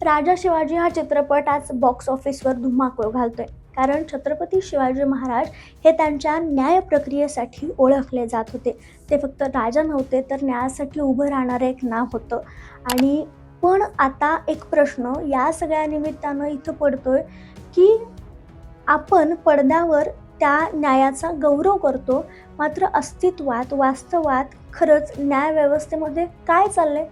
राजा शिवाजी हा चित्रपट आज बॉक्स ऑफिसवर धुमाकूळ घालतोय. कारण छत्रपती शिवाजी महाराज हे त्यांच्या न्याय प्रक्रियेसाठी ओळखले जात होते. ते फक्त राजा नव्हते, तर न्यायासाठी उभं राहणारं एक नाव होतं. आणि पण आता एक प्रश्न या सगळ्या निमित्तानं इथं पडतोय, की आपण पडद्यावर त्या न्यायाचा गौरव करतो, मात्र अस्तित्वात, वास्तवात खरंच न्यायव्यवस्थेमध्ये काय चाललंय?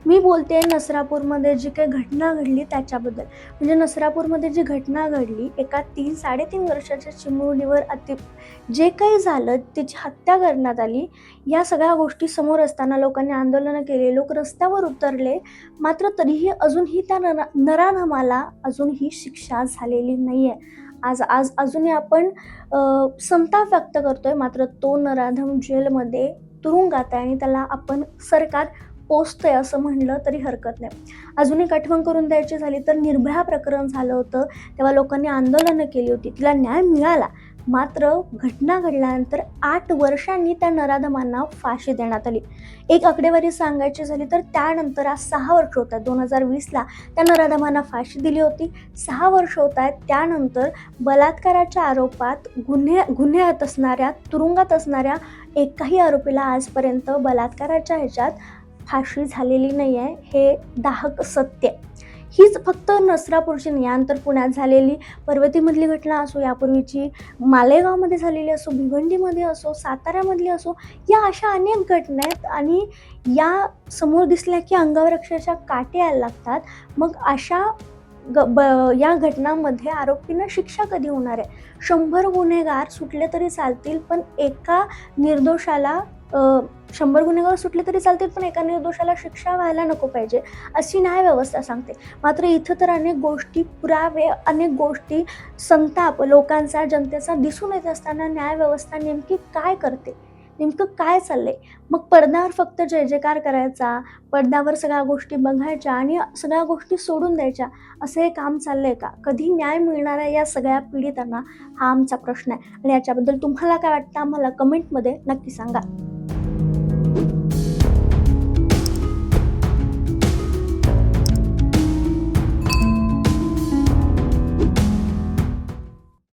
मी बोलते नसरापूरमध्ये जी काही घटना घडली त्याच्याबद्दल. म्हणजे नसरापूरमध्ये जी घटना घडली, एका 3-3.5 वर्षाच्या चिमुरडीवर जे काही झालं, तिची हत्या करण्यात आली. या सगळ्या गोष्टी समोर असताना लोकांनी आंदोलनं केली, लोक रस्त्यावर उतरले, मात्र तरीही अजूनही त्या नराधमाला अजूनही शिक्षा झालेली नाही आहे. आज आज अजूनही आपण संताप व्यक्त करतोय, मात्र तो नराधम जेलमध्ये तुरुंगात आहे आणि त्याला आपण सरकार पोचतंय असं म्हणलं तरी हरकत नाही. अजून एक आठवण करून द्यायची झाली तर निर्भया प्रकरण झालं होतं, तेव्हा लोकांनी आंदोलनं केली होती, तिला न्याय मिळाला. मात्र घटना घडल्यानंतर 8 वर्षांनी त्या नराधमांना फाशी देण्यात आली. एक आकडेवारी सांगायची झाली तर त्यानंतर आज 6 वर्ष होत आहेत. 2020ला त्या नराधमांना फाशी दिली होती. 6 वर्ष होत आहेत. त्यानंतर बलात्काराच्या आरोपात गुन्ह्यात असणाऱ्या, तुरुंगात असणाऱ्या एकाही आरोपीला आजपर्यंत बलात्काराच्या ह्याच्यात फाशी झालेली नाही आहे. हे दाहक सत्य. हीच फक्त नसरापूरची नाही, यानंतर पुण्यात झालेली पर्वतीमधली घटना असो, यापूर्वीची मालेगावमध्ये झालेली असो, भिवंडीमध्ये असो, साताऱ्यामधली असो, या अशा अनेक घटना आहेत. आणि या समोर दिसल्या की अंगावर अक्षरशः काटे यायला लागतात. मग अशा या घटनांमध्ये आरोपींना शिक्षा कधी होणार आहे? 100 गुन्हेगार सुटले तरी चालतील, पण एका निर्दोषाला 100 गुन्हेगार सुटले तरी चालतील, पण एका निर्दोषाला शिक्षा व्हायला नको पाहिजे, अशी न्यायव्यवस्था सांगते. मात्र इथं तर अनेक गोष्टी, पुरावे, अनेक गोष्टी, संताप लोकांचा, जनतेचा दिसून येत असताना न्यायव्यवस्था नेमकी काय करते? नेमकं काय चाललंय? मग पडद्यावर फक्त जय जयकार करायचा, पडद्यावर सगळ्या गोष्टी बघायच्या आणि सगळ्या गोष्टी सोडून द्यायच्या, असं हे काम चाललंय का? कधी न्याय मिळणार आहे या सगळ्या पीडितांना? हा आमचा प्रश्न आहे. आणि याच्याबद्दल तुम्हाला काय वाटतं आम्हाला कमेंटमध्ये नक्की सांगा.